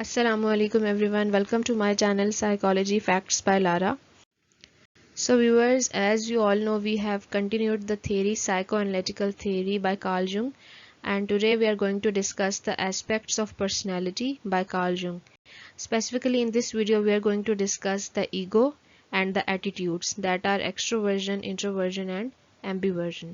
Assalamu alaikum everyone. Welcome to my channel Psychology Facts by Lara. So viewers, as you all know, we have continued the theory psychoanalytical theory by Carl Jung, and today we are going to discuss the aspects of personality by Carl Jung. Specifically in this video we are going to discuss the ego and the attitudes that are extroversion, introversion and ambiversion.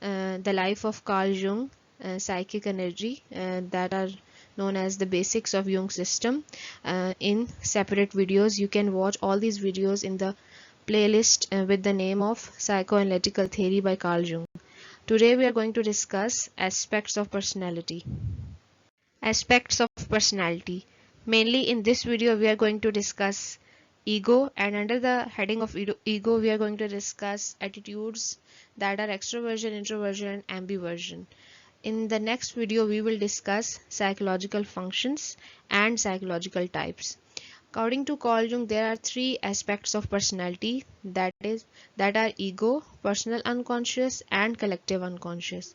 the life of Carl Jung, psychic energy, that are known as the basics of Jung system, in separate videos. You can watch all these videos in the playlist with the name of Psychoanalytical Theory by Carl Jung. Today we are going to discuss aspects of personality. Aspects of personality. Mainly in this video we are going to discuss ego, and under the heading of ego we are going to discuss attitudes that are extroversion, introversion and ambiversion. In the next video we will discuss psychological functions and psychological types. According to Carl Jung, there are three aspects of personality, that are ego, personal unconscious and collective unconscious.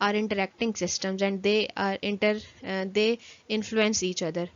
are interacting systems and they influence each other.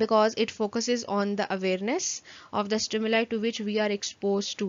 because it focuses on the awareness of the stimuli to which we are exposed to.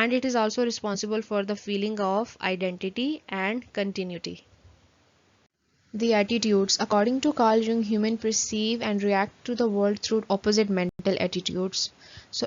And it is also responsible for the feeling of identity and continuity. The attitudes. According to Carl Jung, human perceive and react to the world through opposite mental attitudes. So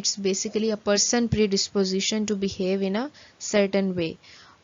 it's basically a person predisposition to behave in a certain way.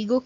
ego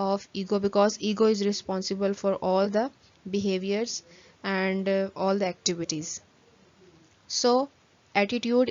of ego, because ego is responsible for all the behaviors and all the activities. So attitude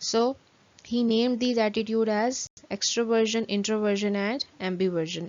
So he named these attitude as extroversion, introversion and ambiversion.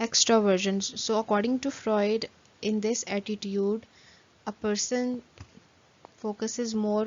extroversion. So according to Freud, in this attitude a person focuses more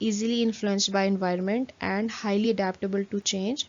easily influenced by environment and highly adaptable to change.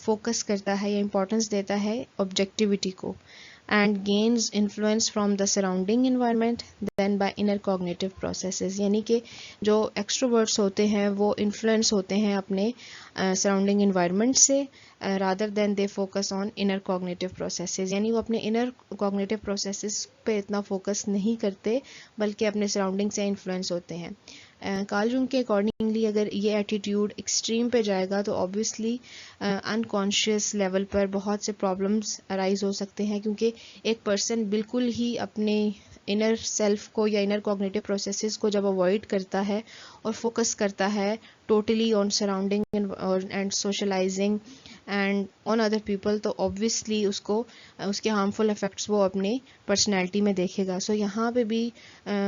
Focus کرتا ہے یا importance دیتا ہے objectivity کو، and gains influence from the surrounding environment than by inner cognitive processes. یعنی کہ جو extroverts ہوتے ہیں وہ انفلوئنس ہوتے ہیں اپنے سراؤنڈنگ انوائرمنٹ سے rather than they focus on inner cognitive processes. یعنی وہ اپنے انر کوگنیٹو پروسیسز پہ اتنا فوکس نہیں کرتے بلکہ اپنے سراؤنڈنگ سے انفلوئنس ہوتے ہیں. کارل جونگ کے اکارڈنگلی اگر یہ ایٹیٹیوڈ ایکسٹریم پہ جائے گا تو آبویسلی انکانشیس لیول پر بہت سے پرابلمس ارائز ہو سکتے ہیں، کیونکہ ایک پرسن بالکل ہی اپنے انر سیلف کو یا انر کوگنیٹو پروسیسز کو جب اوائڈ کرتا ہے اور فوکس کرتا ہے totally on surrounding and socializing and on other people, تو آبویسلی اس کے ہارمفل افیکٹس وہ اپنے پرسنالٹی میں دیکھے گا. سو یہاں پہ بھی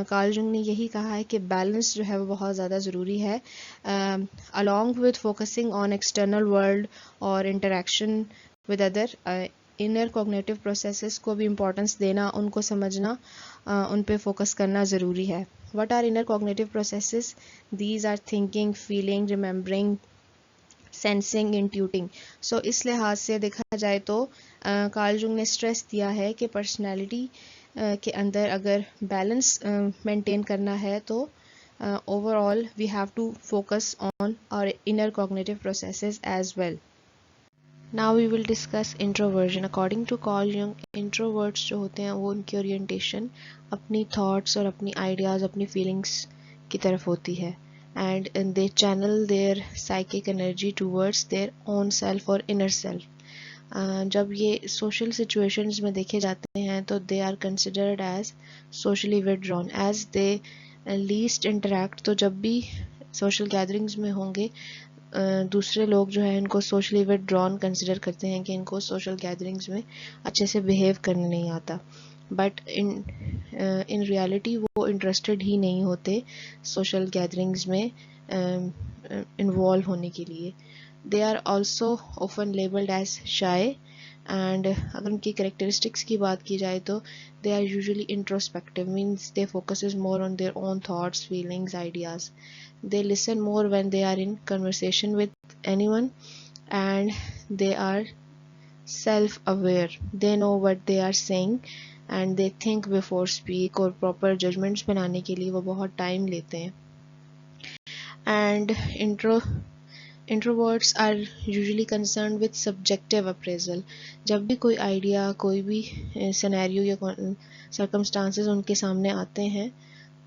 کارل جونگ نے یہی کہا ہے کہ بیلنس جو ہے وہ بہت زیادہ ضروری ہے along with focusing on external world اور interaction with other inner cognitive processes کو بھی امپورٹنس دینا، ان کو سمجھنا، ان پہ فوکس کرنا ضروری ہے. What are inner cognitive processes? These are thinking, feeling, remembering, sensing, intuiting. So اس لحاظ سے دیکھا جائے تو کارل جونگ نے اسٹریس دیا ہے کہ پرسنالٹی کے اندر اگر بیلنس مینٹین کرنا ہے تو overall we have to focus on our inner cognitive processes as well. Now we will discuss introversion. According to Carl Jung, introverts جو ہوتے ہیں وہ ان کی orientation اپنی thoughts اور اپنی ideas، اپنی feelings کی طرف ہوتی ہے، and they channel their psychic energy towards their own self اور inner self. جب یہ سوشل سچویشنز میں دیکھے جاتے ہیں تو they are considered as socially withdrawn as they least interact. تو جب بھی سوشل گیدرنگز میں ہوں گے دوسرے لوگ جو ہے ان کو سوشلی withdrawn کنسیڈر کرتے ہیں کہ ان کو سوشل گیدرنگز میں اچھے سے بیہیو کرنے نہیں آتا، بٹ ان ریالٹی وہ انٹرسٹڈ ہی نہیں ہوتے سوشل گیدرنگز میں انوالو ہونے کے لیے. They are also often labeled as shy, and اگر ان کی کریکٹرسٹکس کی بات کی جائے تو they are usually introspective, means they focuses more on their own thoughts, feelings, ideas. They listen more when they are in conversation with anyone, and they are self-aware. They know what they are saying and they think before speak, اور proper judgments بنانے کے لیے وہ بہت time لیتے ہیں. And Introverts are usually concerned with subjective appraisal. جب بھی کوئی آئیڈیا، کوئی بھی سینیریو یا سرکمسٹانسز ان کے سامنے آتے ہیں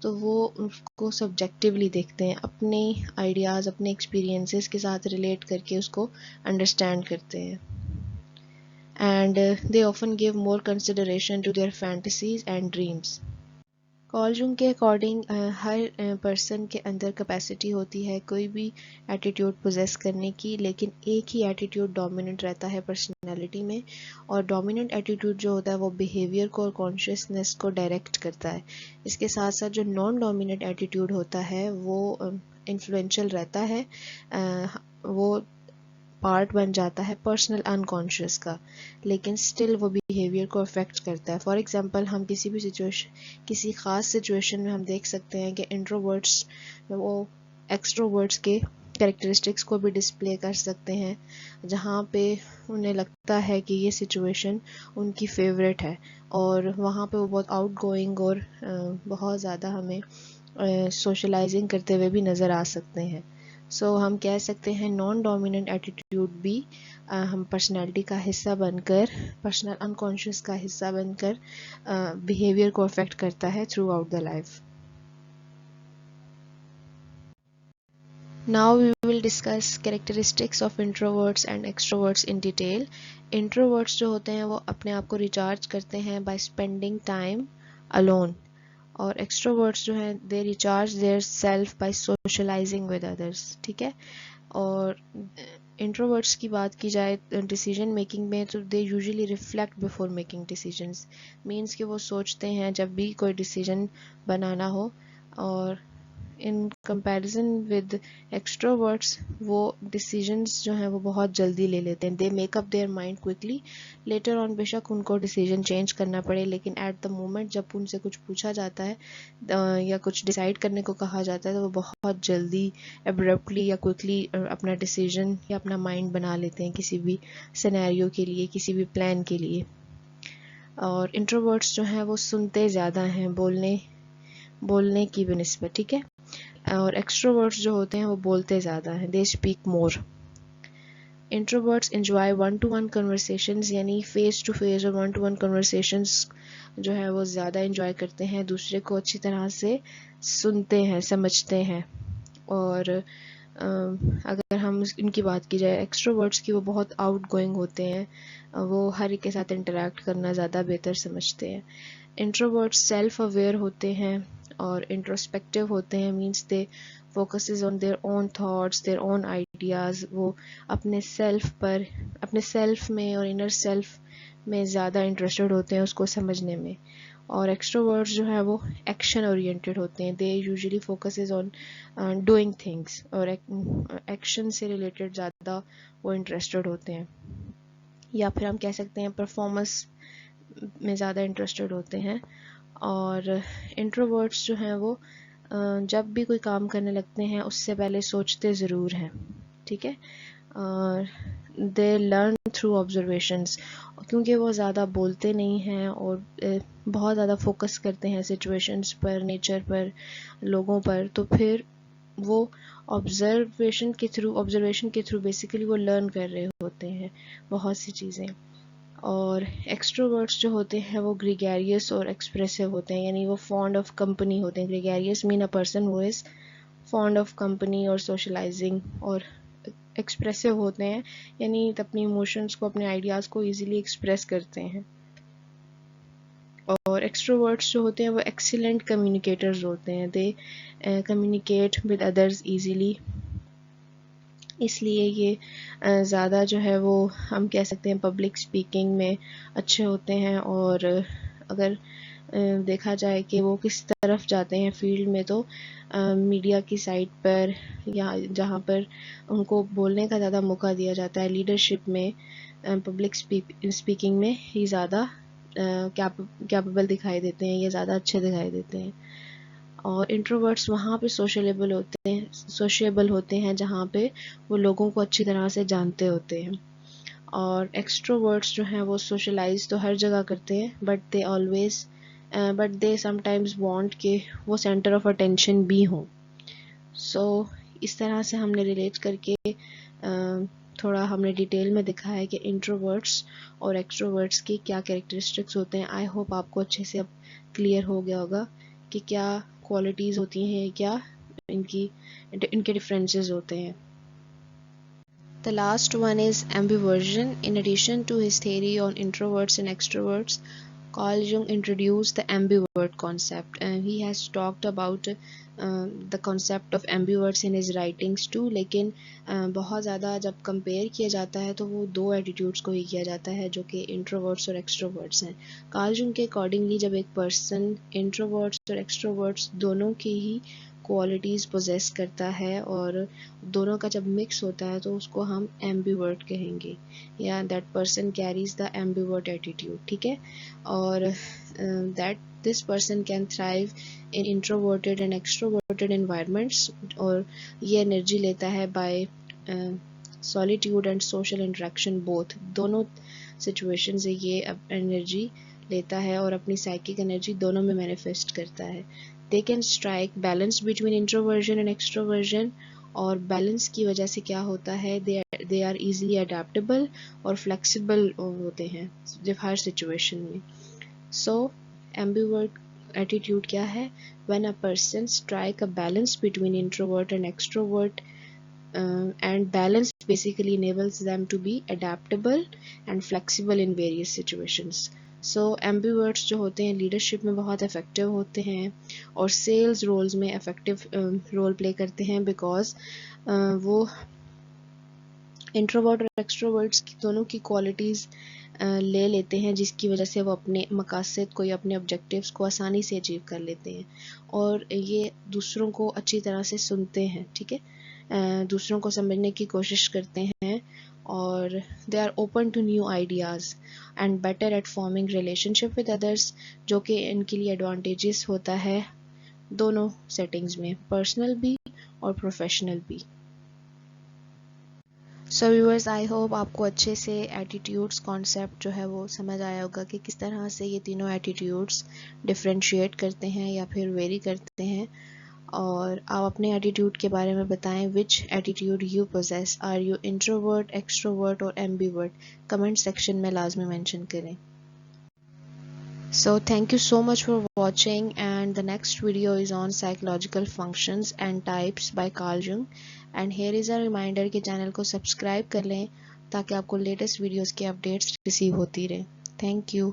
تو وہ اس کو سبجیکٹیولی دیکھتے ہیں، اپنے آئیڈیاز، اپنے ایکسپیرینسز کے ساتھ ریلیٹ کر کے اس کو انڈرسٹینڈ کرتے ہیں. And they often give more consideration to their fantasies and dreams. Carl Jung کے اکارڈنگ ہر پرسن کے اندر کیپیسٹی ہوتی ہے کوئی بھی ایٹیٹیوڈ پوزیس کرنے کی، لیکن ایک ہی ایٹیٹیوڈ ڈومیننٹ رہتا ہے پرسنالٹی میں، اور ڈومیننٹ ایٹیٹیوڈ جو ہوتا ہے وہ بیہیویئر کو اور کانشیسنیس کو ڈائریکٹ کرتا ہے. اس کے ساتھ ساتھ جو نان ڈومیننٹ ایٹیٹیوڈ ہوتا ہے وہ انفلوئنشل رہتا ہے، وہ پارٹ بن جاتا ہے پرسنل انکانشیس کا، لیکن اسٹل وہ بیہیویئر کو افیکٹ کرتا ہے. فار ایگزامپل ہم کسی بھی کسی خاص سچویشن میں ہم دیکھ سکتے ہیں کہ انٹروورٹس وہ ایکسٹروورٹس کے کریکٹرسٹکس کو بھی ڈسپلے کر سکتے ہیں، جہاں پہ انہیں لگتا ہے کہ یہ سچویشن ان کی فیوریٹ ہے، اور وہاں پہ وہ بہت آؤٹ گوئنگ اور بہت زیادہ ہمیں سوشلائزنگ کرتے ہوئے بھی نظر آ سکتے ہیں. سو ہم کہہ سکتے ہیں نان ڈومیننٹ ایٹیٹیوڈ بھی ہم پرسنالٹی کا حصہ بن کر، پرسنل انکانشیس کا حصہ بن کر بیہیویئر کو افیکٹ کرتا ہے through out the life. Now we will discuss characteristics of introverts and extroverts in detail. Introverts جو ہوتے ہیں وہ اپنے آپ کو ریچارج کرتے ہیں by spending time alone, اور ایکسٹروورٹس جو ہیں they recharge their self by socializing with others. ٹھیک ہے، اور انٹروورٹس کی بات کی جائے ڈیسیجن میکنگ میں تو they usually reflect before making decisions, means کہ وہ سوچتے ہیں جب بھی کوئی ڈیسیجن بنانا ہو، اور ان کمپیریزن ود ایکسٹروورٹس وہ ڈیسیجنس جو ہیں وہ بہت جلدی لے لیتے ہیں. They make up their mind quickly. Later on بے شک ان کو ڈیسیجن چینج کرنا پڑے, لیکن ایٹ دا مومنٹ جب ان سے کچھ پوچھا جاتا ہے یا کچھ ڈیسائیڈ کرنے کو کہا جاتا ہے تو وہ بہت جلدی ابرپٹلی یا کوئکلی اپنا ڈیسیجن یا اپنا مائنڈ بنا لیتے ہیں کسی بھی سینیریو کے لیے, کسی بھی پلان کے لیے. اور انٹروورٹس جو ہیں وہ سنتے زیادہ ہیں بولنے کی بنسبت, ٹھیک ہے. اور ایکسٹروورٹس جو ہوتے ہیں وہ بولتے زیادہ ہیں, they speak more. Introverts enjoy one to one conversations, یعنی فیس ٹو فیس اور ون ٹو ون کنورسیشنز جو ہے وہ زیادہ انجوائے کرتے ہیں, دوسرے کو اچھی طرح سے سنتے ہیں, سمجھتے ہیں. اور اگر ہم ان کی بات کی جائے ایکسٹروورٹس کی, وہ بہت آؤٹ گوئنگ ہوتے ہیں, وہ ہر ایک کے ساتھ انٹریکٹ کرنا زیادہ بہتر سمجھتے ہیں. انٹروورٹس سیلف اویئر ہوتے ہیں اور انٹروسپیکٹیو ہوتے ہیں, means they focuses on their own thoughts, their own ideas. وہ اپنے سیلف میں اور انر سیلف میں زیادہ انٹرسٹڈ ہوتے ہیں اس کو سمجھنے میں. اور ایکسٹروورٹس جو ہے وہ ایکشن اورینٹیڈ ہوتے ہیں, they usually focuses on doing things, اور ایکشن سے ریلیٹڈ زیادہ وہ انٹرسٹڈ ہوتے ہیں. یا پھر ہم کہہ سکتے ہیں پرفارمنس میں زیادہ انٹرسٹڈ ہوتے ہیں. اور انٹروورٹس جو ہیں وہ جب بھی کوئی کام کرنے لگتے ہیں اس سے پہلے سوچتے ضرور ہیں, ٹھیک ہے. دے لرن تھرو آبزرویشنس, کیونکہ وہ زیادہ بولتے نہیں ہیں اور بہت زیادہ فوکس کرتے ہیں سچویشنس پر, نیچر پر, لوگوں پر, تو پھر وہ آبزرویشن کے تھرو بیسیکلی وہ لرن کر رہے ہوتے ہیں بہت سی چیزیں. اور ایکسٹروورٹس جو ہوتے ہیں وہ گریگیریس اور ایکسپریسو ہوتے ہیں, یعنی وہ فونڈ آف کمپنی ہوتے ہیں. Gregarious means a person who is fond of company اور سوشلائزنگ. اور ایکسپریسو ہوتے ہیں یعنی اپنی ایموشنس کو, اپنے آئیڈیاز کو ایزیلی ایکسپریس کرتے ہیں. اور ایکسٹروورٹس جو ہوتے ہیں وہ ایکسیلنٹ کمیونیکیٹرز ہوتے ہیں, they communicate with others easily. اس لیے یہ زیادہ جو ہے وہ ہم کہہ سکتے ہیں پبلک اسپیکنگ میں اچھے ہوتے ہیں. اور اگر دیکھا جائے کہ وہ کس طرف جاتے ہیں فیلڈ میں, تو میڈیا کی سائٹ پر یا جہاں پر ان کو بولنے کا زیادہ موقع دیا جاتا ہے, لیڈرشپ میں, پبلک اسپیکنگ میں ہی زیادہ کیپیبل دکھائی دیتے ہیں, یا زیادہ اچھے دکھائی دیتے ہیں. اور انٹروورٹس وہاں پہ سوشیبل ہوتے ہیں جہاں پہ وہ لوگوں کو اچھی طرح سے جانتے ہوتے ہیں. اور ایکسٹروورٹس جو ہیں وہ سوشلائز تو ہر جگہ کرتے ہیں, but they some times want کہ وہ سینٹر آف اٹینشن بھی ہوں. سو اس طرح سے ہم نے ریلیٹ کر کے تھوڑا ہم نے ڈیٹیل میں دکھا ہے کہ انٹروورٹس اور ایکسٹروورٹس کی کیا کیریکٹرسٹکس ہوتے ہیں. آئی ہوپ آپ کو اچھے سے اب کلیئر ہو گیا ہوگا کہ کیا کوالٹیز ہوتی ہیں, کیا ان کے ڈفرینسز ہوتے ہیں. The last one is ambiversion. In addition to his theory on introverts and extroverts, Carl Jung introduced the ambivert concept, and he has talked about the concept of ambiverts in his writings too. لیکن بہت زیادہ جب compare کیا جاتا ہے تو وہ دو attitudes کو ہی کیا جاتا ہے جو کہ انٹروورٹس اور ایکسٹروورٹس ہیں. کارل جنگ کے اکارڈنگلی جب ایک پرسن انٹروورٹس اور ایکسٹروورٹس دونوں کی ہی کوالٹیز پوزیس کرتا ہے اور دونوں کا جب مکس ہوتا ہے تو اس کو ہم ایمبیورٹ کہیں گے, یا that person carries the ambivert attitude, ٹھیک ہے. اور that this person can thrive in introverted and extroverted environments, اور یہ انرجی لیتا ہے by solitude and social interaction both. دونوں سچویشن سے یہ انرجی لیتا ہے اور اپنی سائیکک انرجی دونوں میں مینیفیسٹ کرتا ہے. They can strike balance between introversion and extroversion, اور بیلنس کی وجہ سے کیا ہوتا ہے, they are easily adaptable اور flexible ہوتے ہیں جب ہر سچویشن میں. So ambivert attitude کیا ہے, when a person strike a balance between introvert and extrovert, and balance basically enables them to be adaptable and flexible in various situations. سو ایمبیورٹس جو ہوتے ہیں لیڈرشپ میں بہت افیکٹو ہوتے ہیں اور سیلز رولز میں افیکٹو رول پلے کرتے ہیں, بیکاز وہ انٹروورٹ اور ایکسٹروورٹس کی دونوں کی کوالٹیز لے لیتے ہیں جس کی وجہ سے وہ اپنے مقاصد کو یا اپنے آبجیکٹیوز کو آسانی سے اچیو کر لیتے ہیں، اور یہ دوسروں کو اچھی طرح سے سنتے ہیں، ٹھیک ہے، دوسروں کو سمجھنے کی کوشش کرتے ہیں، اور they are open to new ideas and better at forming relationship with others, جو کہ ان کے لیے ایڈوانٹیجز ہوتا ہے دونوں سیٹنگز میں، پرسنل بھی اور پروفیشنل بھی۔ سو ویورز، آئی ہوپ آپ کو اچھے سے ایٹیٹیوڈس کانسیپٹ جو ہے وہ سمجھ آیا ہوگا کہ کس طرح سے یہ تینوں ایٹیٹیوڈس ڈفرینشیٹ کرتے ہیں یا پھر ویری کرتے ہیں، اور آپ اپنے ایٹیٹیوڈ کے بارے میں بتائیں which attitude you possess, are you introvert, extrovert اور ایمبیورٹ، کمنٹ سیکشن میں لازمی مینشن کریں۔ So thank you so much for watching, and the next video is on psychological functions and types by Carl Jung, and here is a reminder کہ channel کو subscribe کر لیں تاکہ آپ کو لیٹسٹ ویڈیوز کے اپڈیٹس ریسیو ہوتی رہیں۔ Thank you.